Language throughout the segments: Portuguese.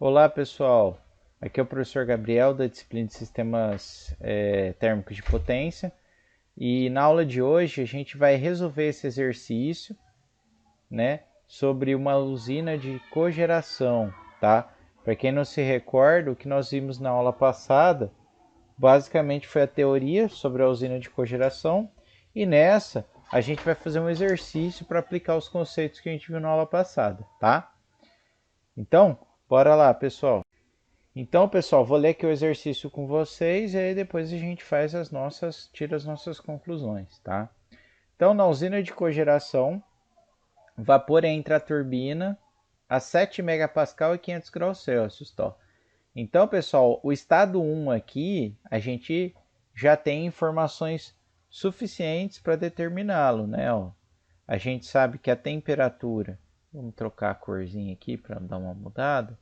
Olá pessoal, aqui é o professor Gabriel da disciplina de Sistemas Térmicos de Potência e na aula de hoje a gente vai resolver esse exercício, né, sobre uma usina de cogeração, tá? Para quem não se recorda, o que nós vimos na aula passada basicamente foi a teoria sobre a usina de cogeração e nessa a gente vai fazer um exercício para aplicar os conceitos que a gente viu na aula passada, tá? Então, bora lá pessoal! Então, pessoal, vou ler aqui o exercício com vocês e aí depois a gente faz tira as nossas conclusões, tá? Então, na usina de cogeração, vapor entra a turbina a 7 megapascal e 500 graus Celsius, tá? Então, pessoal, o estado 1 aqui, a gente já tem informações suficientes para determiná-lo, né? Ó, a gente sabe que a temperatura, vamos trocar a corzinha aqui para dar uma mudada,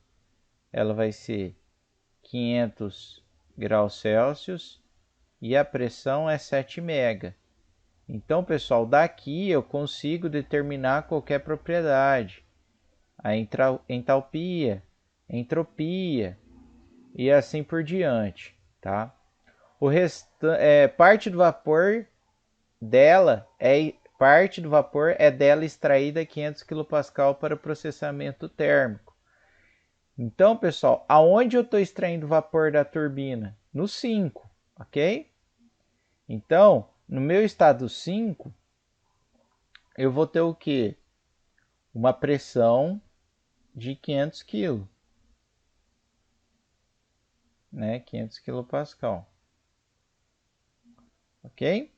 ela vai ser 500 graus Celsius e a pressão é 7 mega. Então, pessoal, daqui eu consigo determinar qualquer propriedade. A entalpia, entropia e assim por diante, tá? Parte do vapor dela extraída a 500 kPa para o processamento térmico. Então, pessoal, aonde eu estou extraindo vapor da turbina? No 5, ok? Então, no meu estado 5, eu vou ter o quê? Uma pressão de 500 kg, né? 500 kPa, ok?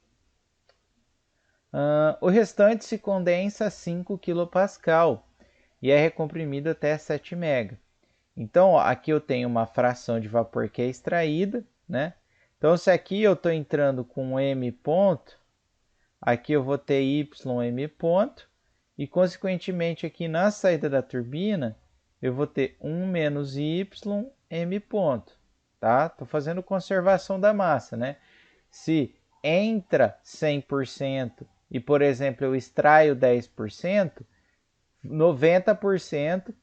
O restante se condensa a 5 kPa e é recomprimido até 7 MB. Então, ó, aqui eu tenho uma fração de vapor que é extraída, né? Então, se aqui eu estou entrando com M ponto, aqui eu vou ter YM ponto, e consequentemente aqui na saída da turbina, eu vou ter 1 menos YM ponto, tá? Estou fazendo conservação da massa, né? Se entra 100% e, por exemplo, eu extraio 10%, 90%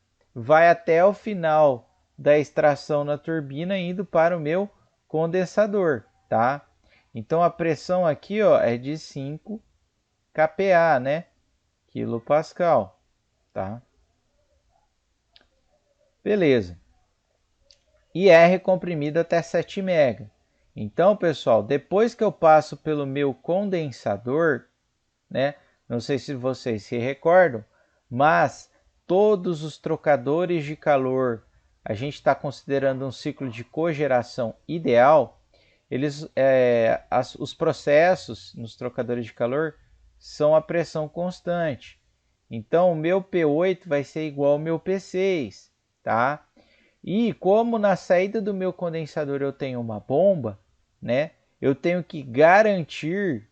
vai até o final da extração na turbina indo para o meu condensador, tá? Então a pressão aqui, ó, é de 5 kPa, né? Quilopascal, tá? Beleza. E é recomprimido até 7 MB. Então, pessoal, depois que eu passo pelo meu condensador, né? Não sei se vocês se recordam, mas todos os trocadores de calor, a gente está considerando um ciclo de cogeração ideal, os processos nos trocadores de calor são a pressão constante. Então, o meu P8 vai ser igual ao meu P6, tá? E como na saída do meu condensador eu tenho uma bomba, né? Eu tenho que garantir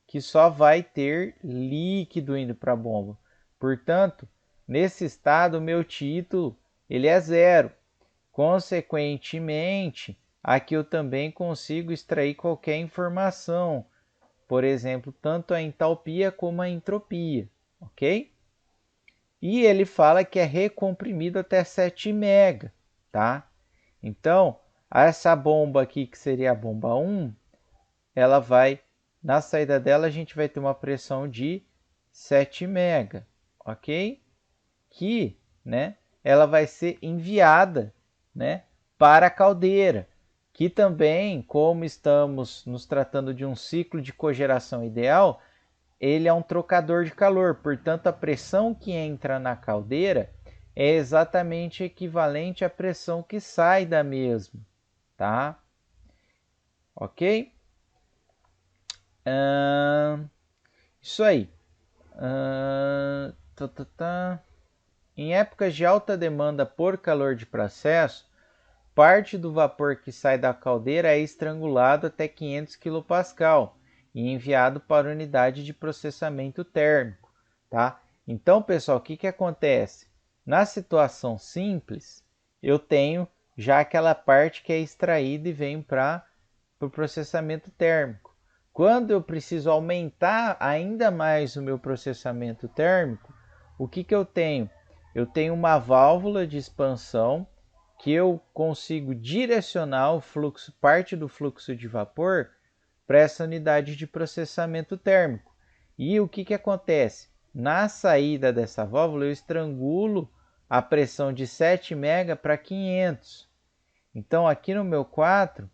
que só vai ter líquido indo para a bomba. Portanto, nesse estado, o meu título ele é zero. Consequentemente, aqui eu também consigo extrair qualquer informação. Por exemplo, tanto a entalpia como a entropia, ok? E ele fala que é recomprimido até 7 MB, tá? Então, essa bomba aqui, que seria a bomba 1, ela vai, na saída dela, a gente vai ter uma pressão de 7 MB, ok? Que, né, ela vai ser enviada, né, para a caldeira, que também, como estamos nos tratando de um ciclo de cogeração ideal, ele é um trocador de calor, portanto a pressão que entra na caldeira é exatamente equivalente à pressão que sai da mesma, tá? Ok? Isso aí. Em épocas de alta demanda por calor de processo, parte do vapor que sai da caldeira é estrangulado até 500 kPa e enviado para a unidade de processamento térmico, tá? Então, pessoal, o que acontece? Na situação simples, eu tenho já aquela parte que é extraída e vem para o processamento térmico. Quando eu preciso aumentar ainda mais o meu processamento térmico, o que eu tenho? Eu tenho uma válvula de expansão que eu consigo direcionar o fluxo, parte do fluxo de vapor para essa unidade de processamento térmico. E o que acontece? Na saída dessa válvula eu estrangulo a pressão de 7 MB para 500. Então aqui no meu 4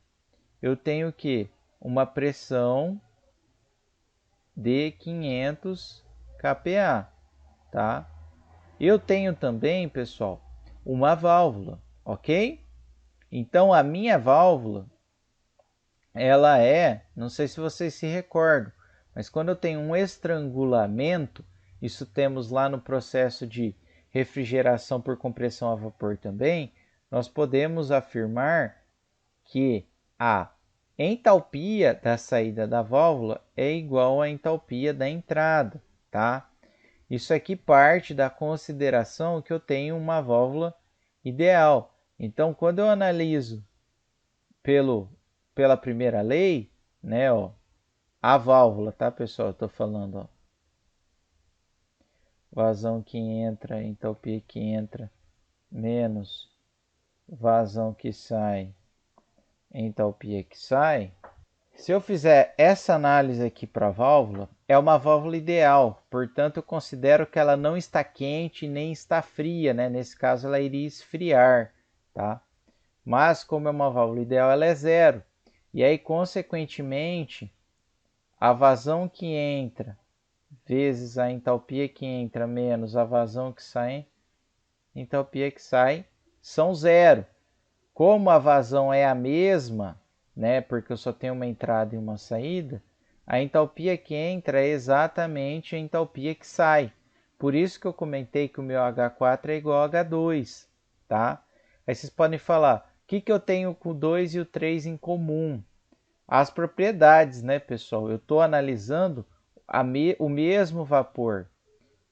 eu tenho que uma pressão de 500 kPa, tá? Eu tenho também, pessoal, uma válvula, ok? Então a minha válvula, ela é, não sei se vocês se recordam, mas quando eu tenho um estrangulamento, isso temos lá no processo de refrigeração por compressão a vapor também, nós podemos afirmar que a entalpia da saída da válvula é igual à entalpia da entrada, tá? Isso aqui parte da consideração que eu tenho uma válvula ideal. Então, quando eu analiso pela primeira lei, né, ó, a válvula, tá, pessoal? Eu estou falando, ó, vazão que entra, entalpia que entra, menos vazão que sai, entalpia que sai. Se eu fizer essa análise aqui para a válvula, é uma válvula ideal, portanto eu considero que ela não está quente nem está fria, né? Nesse caso ela iria esfriar, tá? Mas como é uma válvula ideal, ela é zero. E aí, consequentemente, a vazão que entra vezes a entalpia que entra menos a vazão que sai, entalpia que sai, são zero. Como a vazão é a mesma, né, porque eu só tenho uma entrada e uma saída, a entalpia que entra é exatamente a entalpia que sai. Por isso que eu comentei que o meu H4 é igual a H2, tá? Aí vocês podem falar, o que eu tenho com o 2 e o 3 em comum? As propriedades, né, pessoal? Eu estou analisando o mesmo vapor.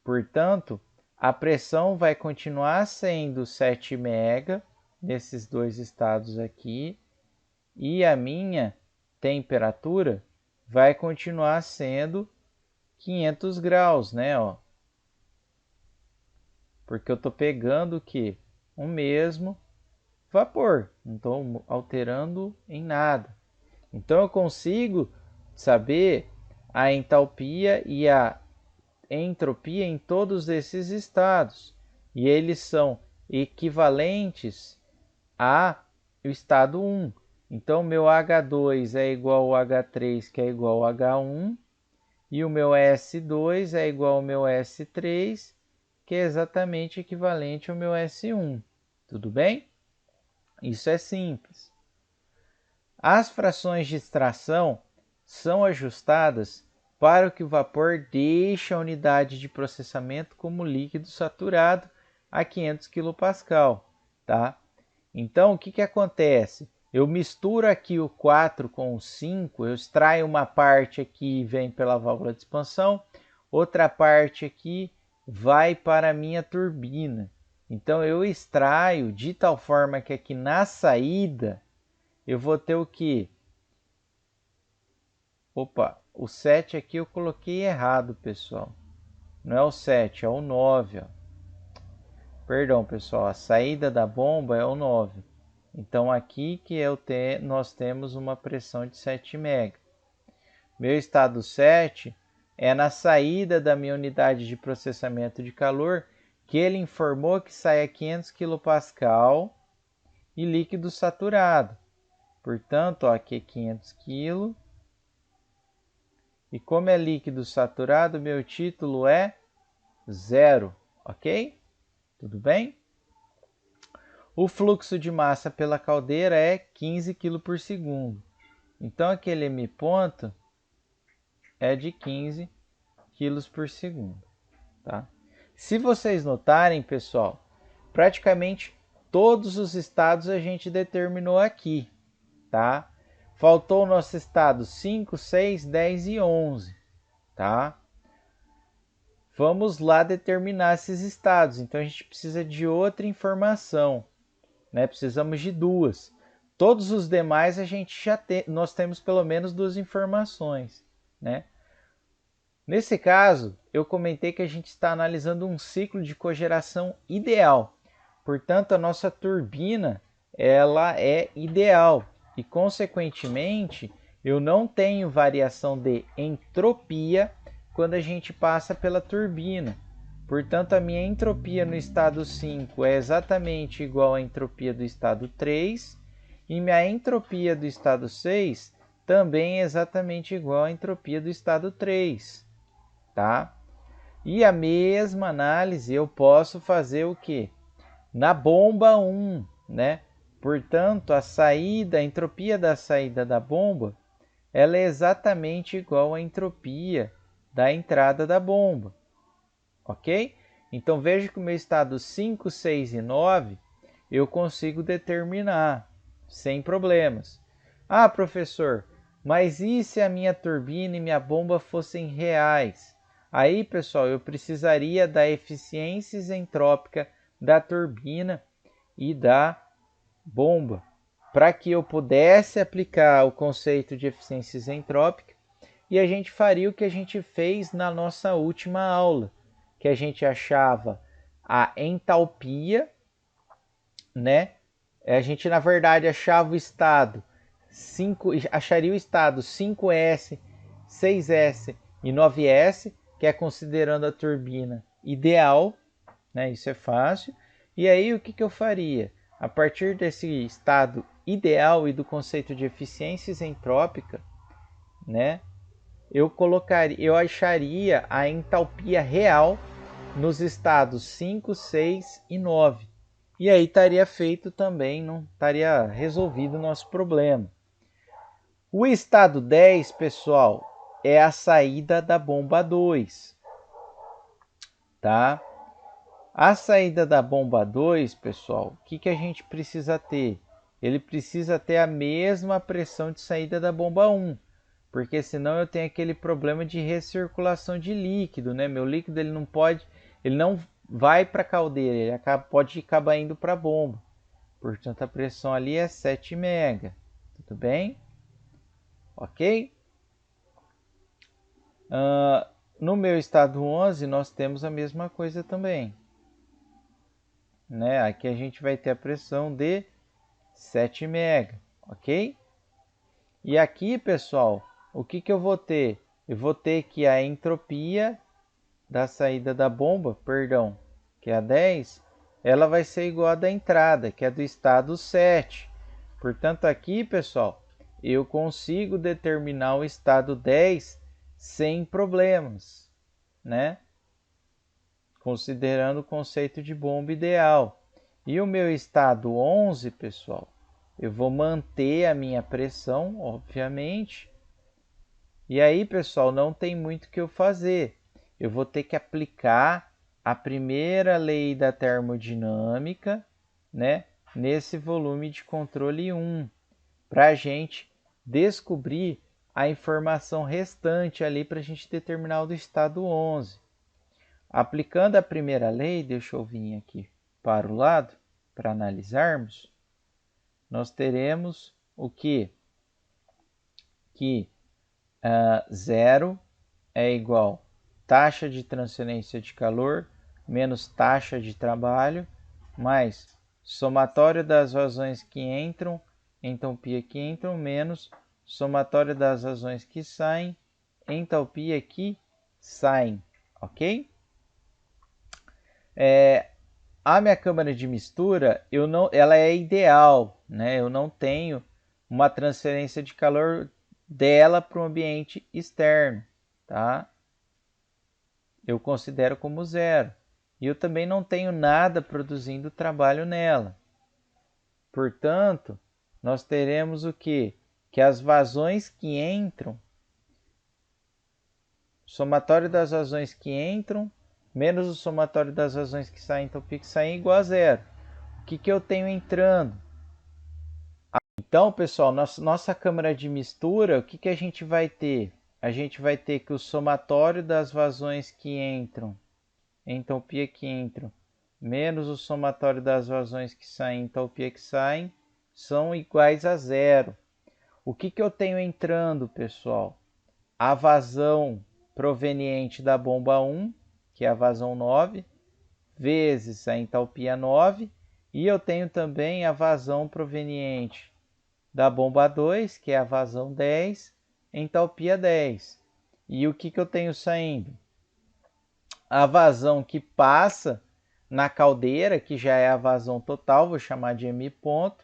Portanto, a pressão vai continuar sendo 7 MB nesses dois estados aqui, e a minha temperatura vai continuar sendo 500 graus, né? Ó. Porque eu estou pegando o que? O mesmo vapor, não estou alterando em nada. Então eu consigo saber a entalpia e a entropia em todos esses estados, e eles são equivalentes ao estado 1. Então, meu H2 é igual ao H3, que é igual ao H1, e o meu S2 é igual ao meu S3, que é exatamente equivalente ao meu S1. Tudo bem? Isso é simples. As frações de extração são ajustadas para que o vapor deixe a unidade de processamento como líquido saturado a 500 kPa, tá? Então, o que acontece? Eu misturo aqui o 4 com o 5, eu extraio uma parte aqui e vem pela válvula de expansão, outra parte aqui vai para a minha turbina. Então, eu extraio de tal forma que aqui na saída eu vou ter o que? Opa, o 7 aqui eu coloquei errado, pessoal. Não é o 7, é o 9. Ó. Perdão, pessoal, a saída da bomba é o 9. Então, aqui que nós temos uma pressão de 7 MB. Meu estado 7 é na saída da minha unidade de processamento de calor, que ele informou que sai a 500 kPa e líquido saturado. Portanto, ó, aqui é 500 kg. E como é líquido saturado, meu título é 0, ok? Tudo bem? O fluxo de massa pela caldeira é 15 kg por segundo. Então, aquele M ponto é de 15 kg por segundo. Tá? Se vocês notarem, pessoal, praticamente todos os estados a gente determinou aqui. Tá? Faltou o nosso estado 5, 6, 10 e 11. Tá? Vamos lá determinar esses estados. Então, a gente precisa de outra informação. Né? Precisamos de duas. Todos os demais nós temos pelo menos duas informações. Né? Nesse caso, eu comentei que a gente está analisando um ciclo de cogeração ideal. Portanto, a nossa turbina ela é ideal e, consequentemente, eu não tenho variação de entropia quando a gente passa pela turbina. Portanto, a minha entropia no estado 5 é exatamente igual à entropia do estado 3 e minha entropia do estado 6 também é exatamente igual à entropia do estado 3, tá? E a mesma análise eu posso fazer o quê? Na bomba 1, né? Portanto, a entropia da saída da bomba, ela é exatamente igual à entropia da entrada da bomba, ok? Então, veja que o meu estado 5, 6 e 9 eu consigo determinar sem problemas. Ah, professor, mas e se a minha turbina e minha bomba fossem reais? Aí, pessoal, eu precisaria da eficiência isentrópica da turbina e da bomba para que eu pudesse aplicar o conceito de eficiência isentrópica, e a gente faria o que a gente fez na nossa última aula, que a gente achava a entalpia, né? A gente, na verdade, achava o estado 5, acharia o estado 5S, 6S e 9S, que é considerando a turbina ideal, né? Isso é fácil. E aí o que eu faria? A partir desse estado ideal e do conceito de eficiência isentrópica, né? Eu acharia a entalpia real nos estados 5, 6 e 9. E aí estaria feito também, não estaria resolvido o nosso problema. O estado 10, pessoal, é a saída da bomba 2, tá? A saída da bomba 2, pessoal, o que a gente precisa ter? Ele precisa ter a mesma pressão de saída da bomba 1, porque senão eu tenho aquele problema de recirculação de líquido, né? Meu líquido ele não vai para a caldeira, ele pode acabar indo para a bomba. Portanto, a pressão ali é 7 mega. Tudo bem? Ok? No meu estado 11, nós temos a mesma coisa também, né? Aqui a gente vai ter a pressão de 7 mega, ok? E aqui, pessoal, o que eu vou ter? Eu vou ter que a entropia da saída da bomba, perdão, que é a 10, ela vai ser igual a da entrada, que é do estado 7. Portanto, aqui, pessoal, eu consigo determinar o estado 10 sem problemas, né? Considerando o conceito de bomba ideal. E o meu estado 11, pessoal, eu vou manter a minha pressão, obviamente. E aí, pessoal, não tem muito o que eu fazer. Eu vou ter que aplicar a primeira lei da termodinâmica, né, nesse volume de controle 1, para a gente descobrir a informação restante ali para a gente determinar o do estado 11. Aplicando a primeira lei, deixa eu vir aqui para o lado, para analisarmos, nós teremos o que? Que 0 é igual taxa de transferência de calor menos taxa de trabalho, mais somatório das vazões que entram, entropia que entram, menos somatório das vazões que saem, entalpia que saem, ok? A minha câmara de mistura, ela é ideal, né? Eu não tenho uma transferência de calor dela para o ambiente externo, tá? Eu considero como zero. E eu também não tenho nada produzindo trabalho nela. Portanto, nós teremos o quê? Que as vazões que entram, somatório das vazões que entram, menos o somatório das vazões que saem, então que saem igual a zero. O que eu tenho entrando? Então, pessoal, nossa câmara de mistura, o que a gente vai ter? A gente vai ter que o somatório das vazões que entram, entropia que entram, menos o somatório das vazões que saem, entropia que saem, são iguais a zero. O que eu tenho entrando, pessoal? A vazão proveniente da bomba 1, que é a vazão 9, vezes a entalpia 9, E eu tenho também a vazão proveniente da bomba 2, que é a vazão 10, entalpia 10. E o que eu tenho saindo? A vazão que passa na caldeira, que já é a vazão total, vou chamar de M ponto,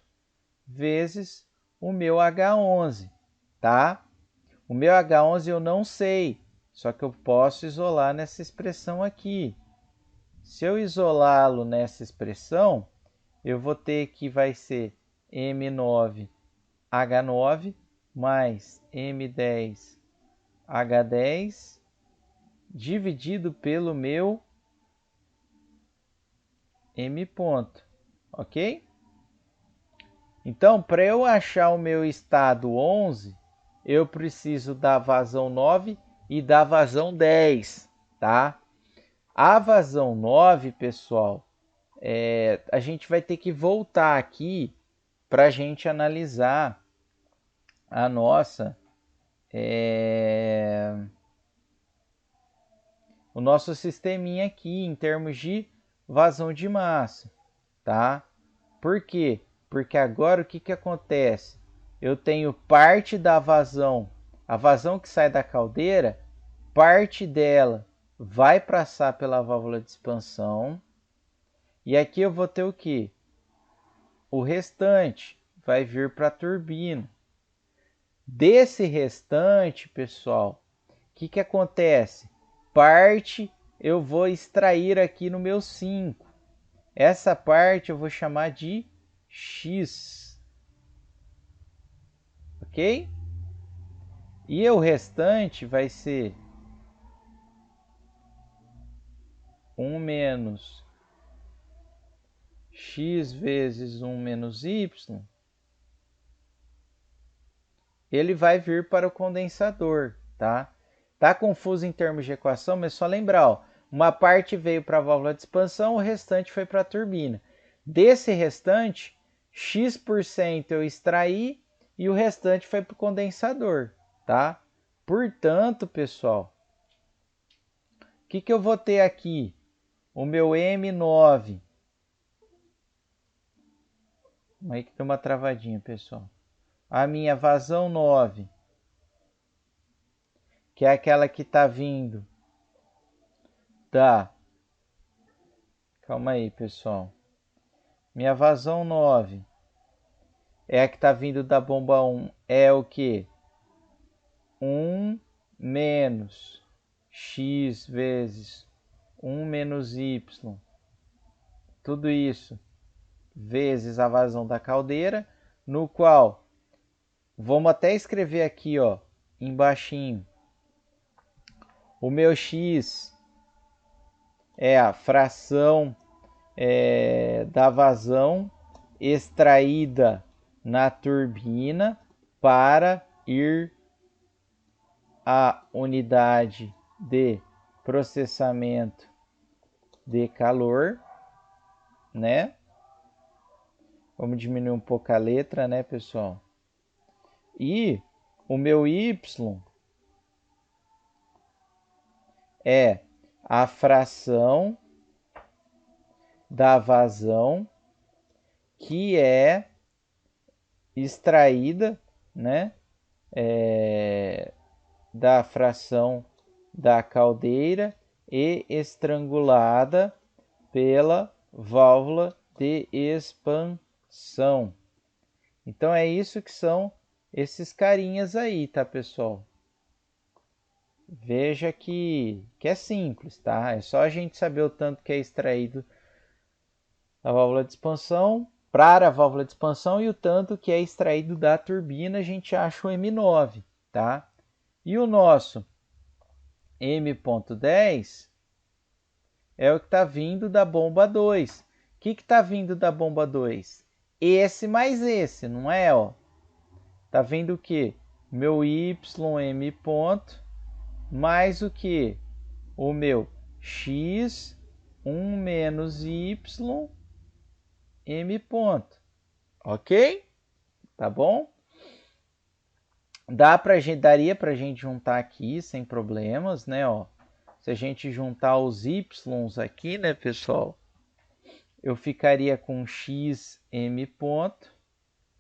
vezes o meu H11, tá? O meu H11 eu não sei, só que eu posso isolar nessa expressão aqui. Se eu isolá-lo nessa expressão, eu vou ter que vai ser M9H9 mais M10H10 dividido pelo meu M ponto, ok? Então, para eu achar o meu estado 11, eu preciso da vazão 9 e da vazão 10, tá? A vazão 9, pessoal, a gente vai ter que voltar aqui para a gente analisar a nossa, o nosso sisteminha aqui em termos de vazão de massa, tá? Por quê? Porque agora o que acontece? Eu tenho parte da vazão, a vazão que sai da caldeira, parte dela vai passar pela válvula de expansão. E aqui eu vou ter o quê? O restante vai vir para a turbina. Desse restante, pessoal, o que acontece? Parte eu vou extrair aqui no meu 5. Essa parte eu vou chamar de X. Ok? E o restante vai ser 1 menos X vezes 1 menos Y. Ele vai vir para o condensador, tá? Tá confuso em termos de equação, mas só lembrar, ó, uma parte veio para a válvula de expansão, o restante foi para a turbina. Desse restante, X% eu extraí e o restante foi para o condensador, tá? Portanto, pessoal, o que eu vou ter aqui? O meu M9. Aí que deu uma travadinha, pessoal. A minha vazão 9, que é aquela que está vindo da... Calma aí, pessoal. Minha vazão 9 é a que está vindo da bomba 1. É o que? 1 menos X vezes 1 menos Y. Tudo isso vezes a vazão da caldeira, no qual vamos até escrever aqui, ó, embaixinho. O meu X é a fração da vazão extraída na turbina para ir à unidade de processamento de calor, né? Vamos diminuir um pouco a letra, né, pessoal? E o meu Y é a fração da vazão que é extraída, né, da fração da caldeira e estrangulada pela válvula de expansão. Então é isso que são esses carinhas aí, tá, pessoal? Veja que é simples, tá? É só a gente saber o tanto que é extraído da válvula de expansão para a válvula de expansão e o tanto que é extraído da turbina, a gente acha o M9, tá? E o nosso M.10 é o que está vindo da bomba 2. O que está vindo da bomba 2? Esse mais esse, não é? Ó? Tá vindo o que? Meu YM ponto mais o que? O meu X 1 menos Y M ponto. Ok? Tá bom? Daria pra gente juntar aqui sem problemas, né? Ó, se a gente juntar os Ys aqui, né, pessoal? eu ficaria com xm ponto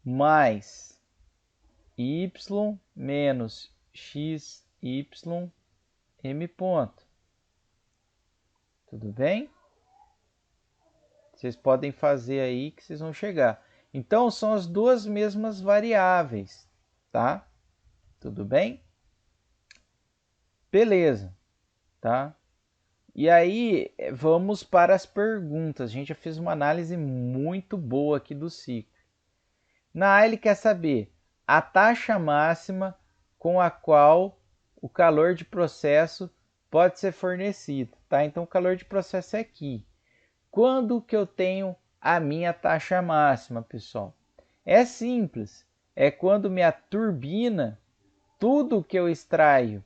mais y menos xy m ponto. Tudo bem? Vocês podem fazer aí que vocês vão chegar. Então, são as duas mesmas variáveis, tá? Tudo bem? Beleza, tá? E aí, vamos para as perguntas. A gente já fez uma análise muito boa aqui do ciclo. Na A, ele quer saber a taxa máxima com a qual o calor de processo pode ser fornecido, tá? Então, o calor de processo é aqui. Quando que eu tenho a minha taxa máxima, pessoal? É simples. É quando minha turbina, tudo que eu extraio,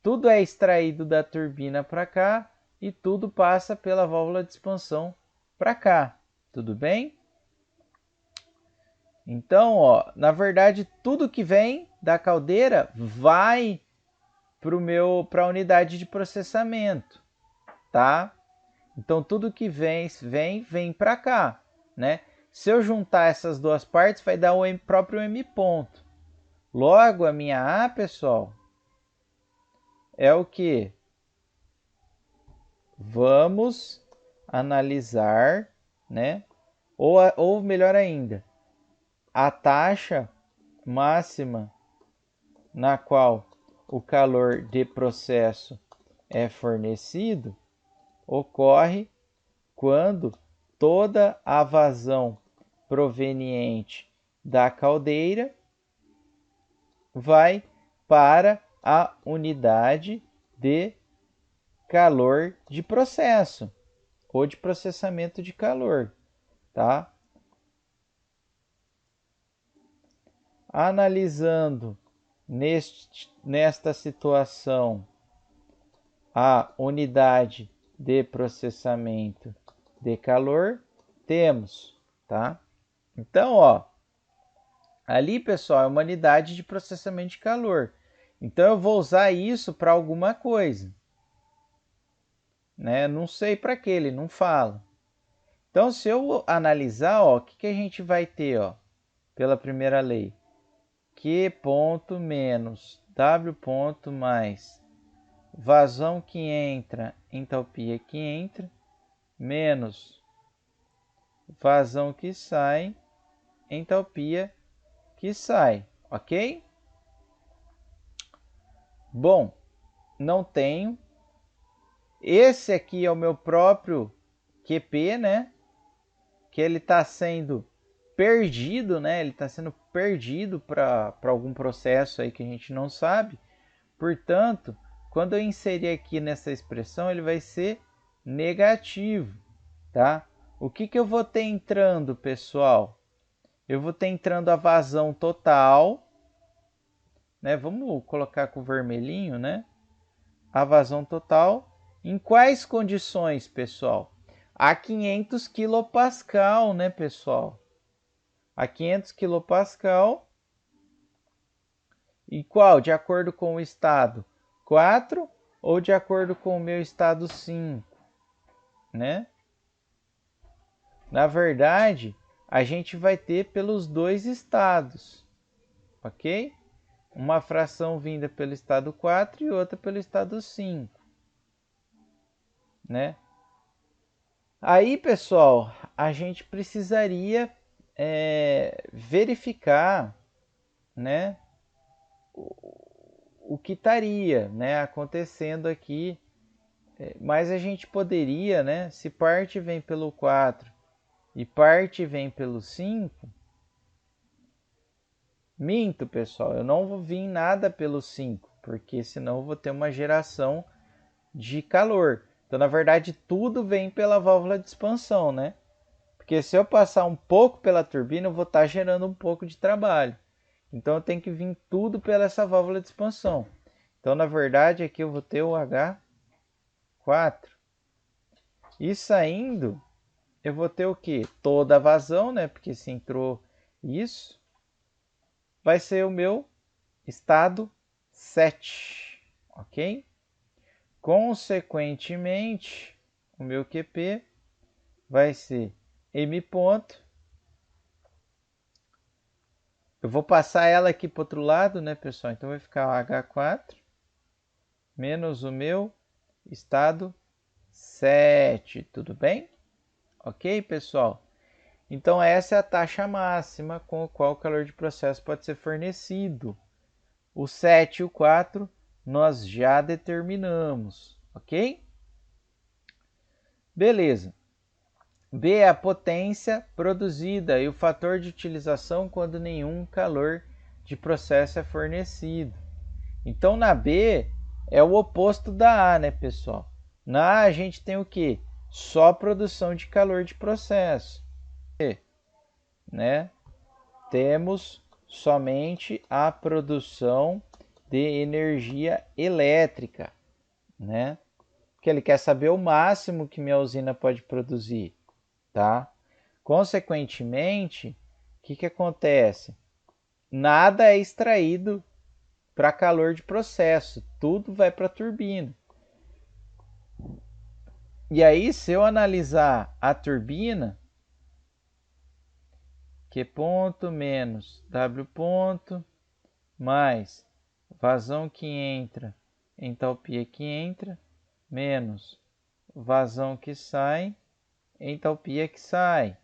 tudo é extraído da turbina para cá e tudo passa pela válvula de expansão para cá. Tudo bem? Então, ó, na verdade, tudo que vem da caldeira vai para a unidade de processamento, tá? Então, tudo que vem para cá, né? Se eu juntar essas duas partes, vai dar o próprio M ponto. Logo, a minha A, pessoal, é o que? Vamos analisar, né? Ou melhor ainda, a taxa máxima na qual o calor de processo é fornecido ocorre quando toda a vazão proveniente da caldeira vai para a unidade de calor de processo ou de processamento de calor, tá? Analisando nesta situação a unidade de processamento de calor, temos, tá? Então, ó, ali, pessoal, é uma unidade de processamento de calor. Então, eu vou usar isso para alguma coisa, né? Não sei para que, ele não fala. Então, se eu analisar, ó, o que a gente vai ter, ó, pela primeira lei? Q ponto menos W ponto mais vazão que entra, entalpia que entra, menos vazão que sai, entalpia que sai, ok? Bom, não tenho. Esse aqui é o meu próprio QP, né? Que ele está sendo perdido, né? Ele está sendo perdido para algum processo aí que a gente não sabe. Portanto, quando eu inserir aqui nessa expressão, ele vai ser negativo, tá? O que eu vou ter entrando, pessoal? Eu vou ter entrando a vazão total, né? Vamos colocar com o vermelhinho, né? A vazão total. Em quais condições, pessoal? A 500 kPa, né, pessoal? A 500 kPa. E qual? De acordo com o estado 4 ou de acordo com o meu estado 5, né? Na verdade, a gente vai ter pelos dois estados, ok? Uma fração vinda pelo estado 4 e outra pelo estado 5, né? Aí, pessoal, a gente precisaria verificar, né, o que estaria, né, acontecendo aqui. Mas a gente poderia, né, se parte vem pelo 4 e parte vem pelo 5, minto, pessoal, eu não vou vir nada pelo 5, porque senão eu vou ter uma geração de calor. Então, na verdade, tudo vem pela válvula de expansão, né? Porque se eu passar um pouco pela turbina, eu vou estar gerando um pouco de trabalho. Então, eu tenho que vir tudo pela essa válvula de expansão. Então, na verdade, aqui eu vou ter o H4. E saindo, eu vou ter o quê? Toda a vazão, né? Porque se entrou isso, vai ser o meu estado 7, ok? Consequentemente, o meu QP vai ser M ponto. Eu vou passar ela aqui para o outro lado, né, pessoal? Então vai ficar o H4 menos o meu estado 7, tudo bem? Ok, pessoal? Então essa é a taxa máxima com a qual o calor de processo pode ser fornecido. O 7 e o 4 nós já determinamos, ok? Beleza. B é a potência produzida e o fator de utilização quando nenhum calor de processo é fornecido. Então na B é o oposto da A, né, pessoal? Na A a gente tem o quê? Só produção de calor de processo, né? Temos somente a produção de energia elétrica, né? Porque ele quer saber o máximo que minha usina pode produzir, tá? Consequentemente, o que acontece? Nada é extraído para calor de processo, tudo vai para a turbina. E aí, se eu analisar a turbina, Q ponto menos W ponto mais vazão que entra, entalpia que entra, menos vazão que sai, entalpia que sai.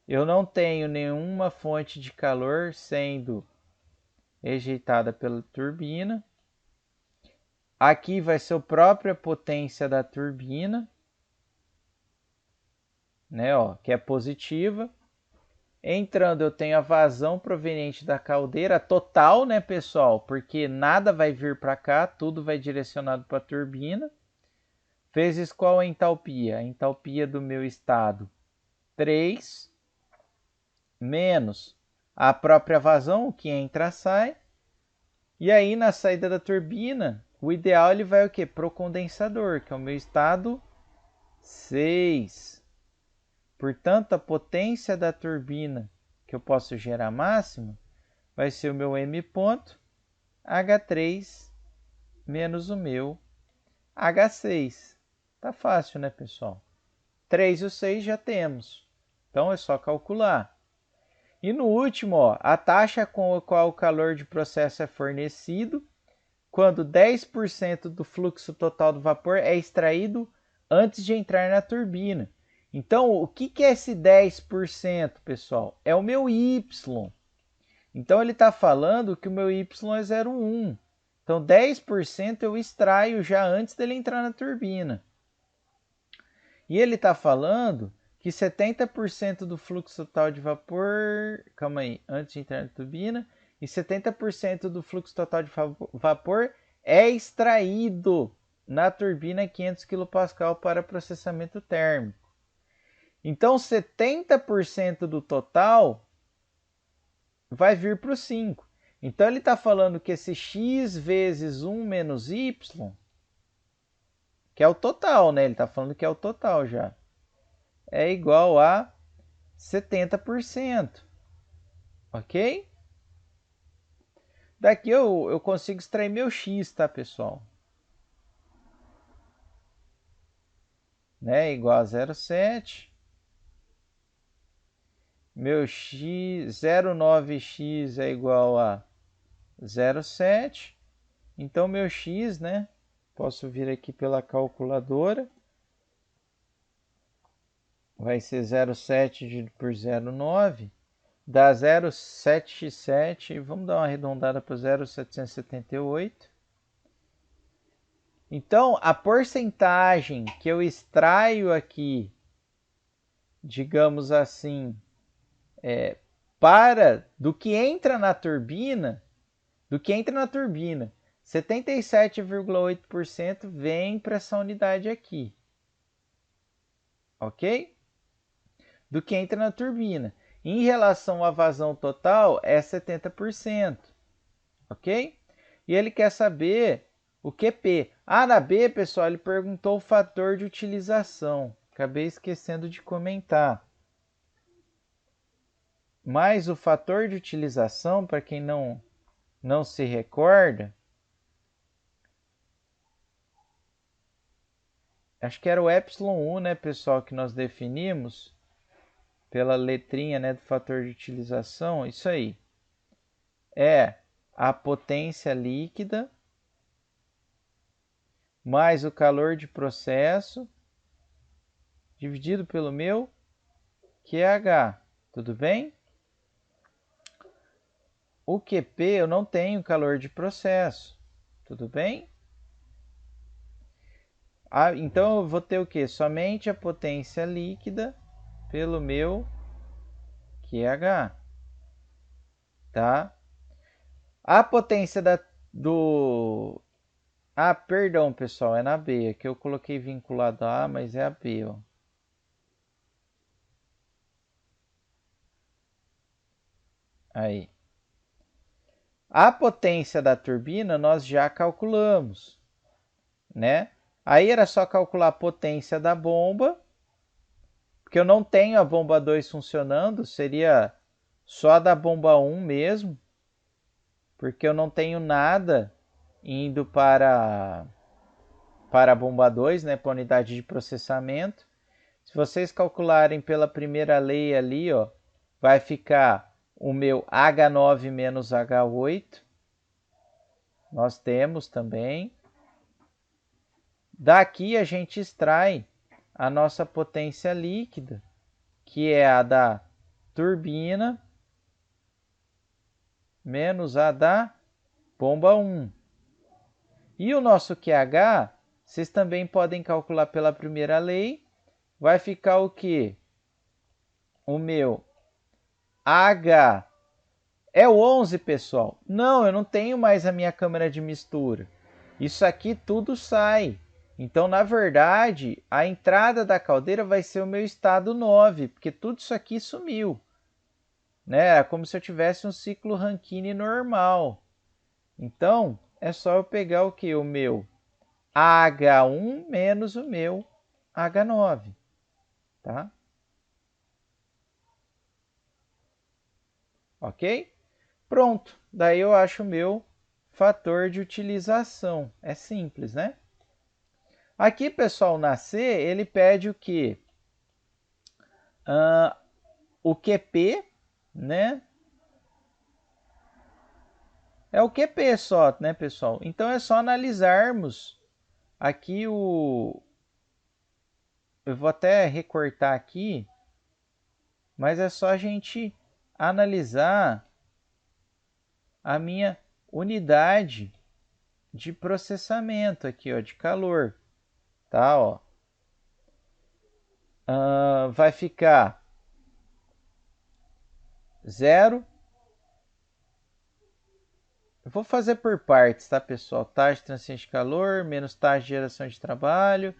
Eu não tenho nenhuma fonte de calor sendo rejeitada pela turbina. Aqui vai ser a própria potência da turbina, né, ó, que é positiva. Entrando, eu tenho a vazão proveniente da caldeira total, né, pessoal? Porque nada vai vir para cá, tudo vai direcionado para a turbina. Vezes qual a entalpia? A entalpia do meu estado 3, menos a própria vazão, o que entra sai. E aí, na saída da turbina, o ideal ele vai o quê? Pro condensador, que é o meu estado 6. Portanto, a potência da turbina que eu posso gerar máxima vai ser o meu M ponto H3 menos o meu H6. Tá fácil, né, pessoal? 3 e o 6 já temos. Então é só calcular. E no último, ó, a taxa com a qual o calor de processo é fornecido quando 10% do fluxo total do vapor é extraído antes de entrar na turbina. Então, o que é esse 10%, pessoal? É o meu Y. Então, ele está falando que o meu Y é 0,1. Então, 10% eu extraio já antes dele entrar na turbina. E ele está falando que 70% do fluxo total de vapor... Calma aí, antes de entrar na turbina. E 70% do fluxo total de vapor é extraído na turbina 500 kPa para processamento térmico. Então, 70% do total vai vir para o 5. Então, ele está falando que esse x vezes 1 menos y, que é o total, né? Ele está falando que é o total já, é igual a 70%. Ok? Daqui eu consigo extrair meu x, tá, pessoal? Né? Igual a 0,7. Meu x, 0,9x é igual a 0,7. Então, meu x, né? Posso vir aqui pela calculadora. Vai ser 0,7 dividido por 0,9. Dá 0,77. Vamos dar uma arredondada para 0,778. Então, a porcentagem que eu extraio aqui, digamos assim, para do que entra na turbina, 77,8% vem para essa unidade aqui. Ok? Do que entra na turbina. Em relação à vazão total, é 70%. Ok? E ele quer saber o QP. Ah, na B, pessoal, ele perguntou o fator de utilização. Acabei esquecendo de comentar. Mas o fator de utilização, para quem não se recorda, acho que era o epsilon 1, né, pessoal, que nós definimos. pela letrinha, né, do fator de utilização, isso aí. É a potência líquida mais o calor de processo dividido pelo meu QH. Tudo bem? O QP eu não tenho calor de processo. Tudo bem? Então eu vou ter o quê? Somente a potência líquida pelo meu QH. Tá? A potência do... Ah, perdão, pessoal, é na B. Aqui eu coloquei vinculado a A, mas é a B, ó. Aí. A potência da turbina nós já calculamos, né? Aí era só calcular a potência da bomba, porque eu não tenho a bomba 2 funcionando, seria só da bomba 1 mesmo, porque eu não tenho nada indo para a bomba 2, né, para a unidade de processamento. Se vocês calcularem pela primeira lei ali, ó, vai ficar o meu H9 menos H8. Nós temos também. Daqui a gente extrai a nossa potência líquida, que é a da turbina menos a da bomba 1. E o nosso QH, vocês também podem calcular pela primeira lei. Vai ficar o quê? O meu H é o 11, pessoal. Não, eu não tenho mais a minha câmara de mistura. Isso aqui tudo sai. Então, na verdade, a entrada da caldeira vai ser o meu estado 9, porque tudo isso aqui sumiu. Né? É como se eu tivesse um ciclo Rankine normal. Então, é só eu pegar o que? O meu H1 menos o meu H9. Tá? Ok? Pronto. Daí eu acho o meu fator de utilização. É simples, né? Aqui, pessoal, na C, ele pede o quê? O QP, né? É o QP só, né, pessoal? Então é só analisarmos aqui o... Eu vou até recortar aqui, mas é só a gente analisar a minha unidade de processamento aqui, ó, de calor, tá? Ó. Vai ficar 0. Eu vou fazer por partes, tá, pessoal? Taxa de transferência de calor menos taxa de geração de trabalho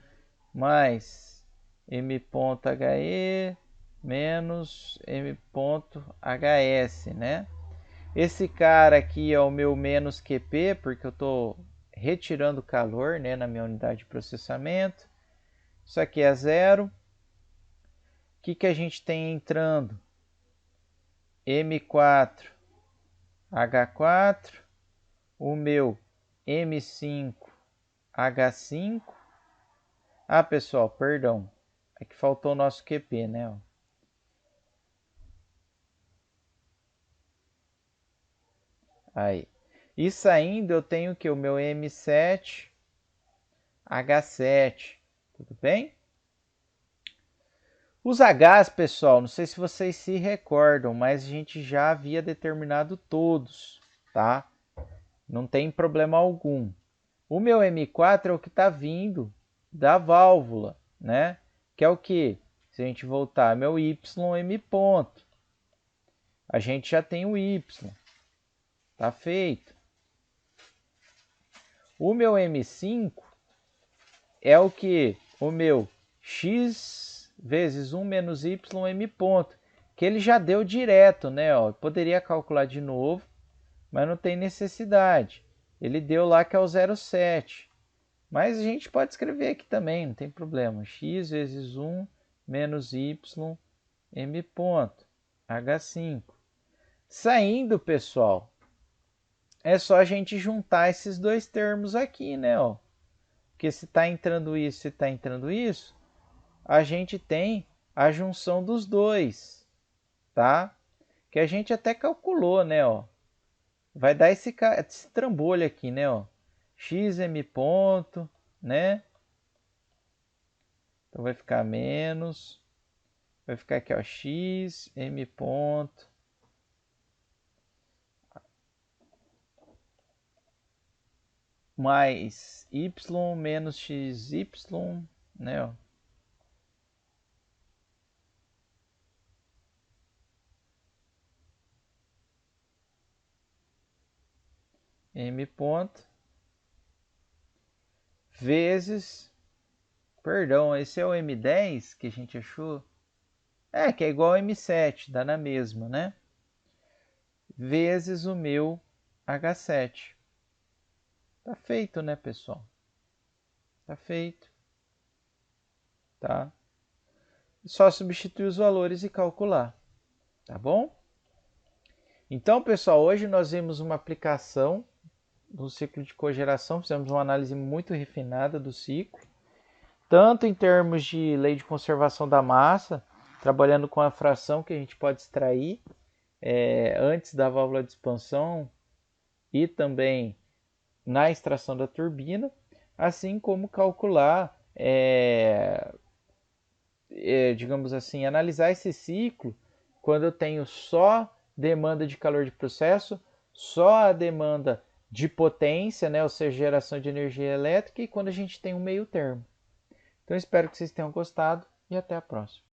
mais M.HE menos M.HS, né? Esse cara aqui é o meu menos QP, porque eu estou retirando calor, né, na minha unidade de processamento. Isso aqui é 0. O que a gente tem entrando? M4, H4, o meu M5, H5. Ah, pessoal, perdão. É que faltou o nosso QP, né? Aí. E saindo eu tenho que o meu M7, H7. Tudo bem? Os Hs, pessoal, não sei se vocês se recordam, mas a gente já havia determinado todos, tá? Não tem problema algum. O meu M4 é o que está vindo da válvula, né? Que é o que? Se a gente voltar, meu YM ponto. A gente já tem o Y. Tá feito. O meu M5 é o que? O meu X vezes 1 menos YM ponto. Que ele já deu direto, né? Ó, eu poderia calcular de novo, mas não tem necessidade. Ele deu lá que é o 0,7. Mas a gente pode escrever aqui também, não tem problema. X vezes 1 menos Y M ponto. H5. Saindo, pessoal, é só a gente juntar esses dois termos aqui, né? Ó. Porque se está entrando isso e está entrando isso, a gente tem a junção dos dois. tá? Que a gente até calculou, né, ó. Vai dar esse trambolho aqui, né, ó. XM ponto, né? Então vai ficar menos, vai ficar aqui, ó, x, m ponto, mais y menos xy, né, ó. M ponto, vezes, perdão, esse é o M10 que a gente achou? É, que é igual ao M7, dá na mesma, né? Vezes o meu H7. Tá feito, né, pessoal? Tá feito, tá? Só substituir os valores e calcular, tá bom? Então, pessoal, hoje nós vimos uma aplicação do ciclo de cogeração, fizemos uma análise muito refinada do ciclo, tanto em termos de lei de conservação da massa, trabalhando com a fração que a gente pode extrair antes da válvula de expansão e também na extração da turbina, assim como calcular, digamos assim, analisar esse ciclo quando eu tenho só demanda de calor de processo, só a demanda de potência, né, ou seja, geração de energia elétrica, e quando a gente tem um meio termo. Então espero que vocês tenham gostado e até a próxima.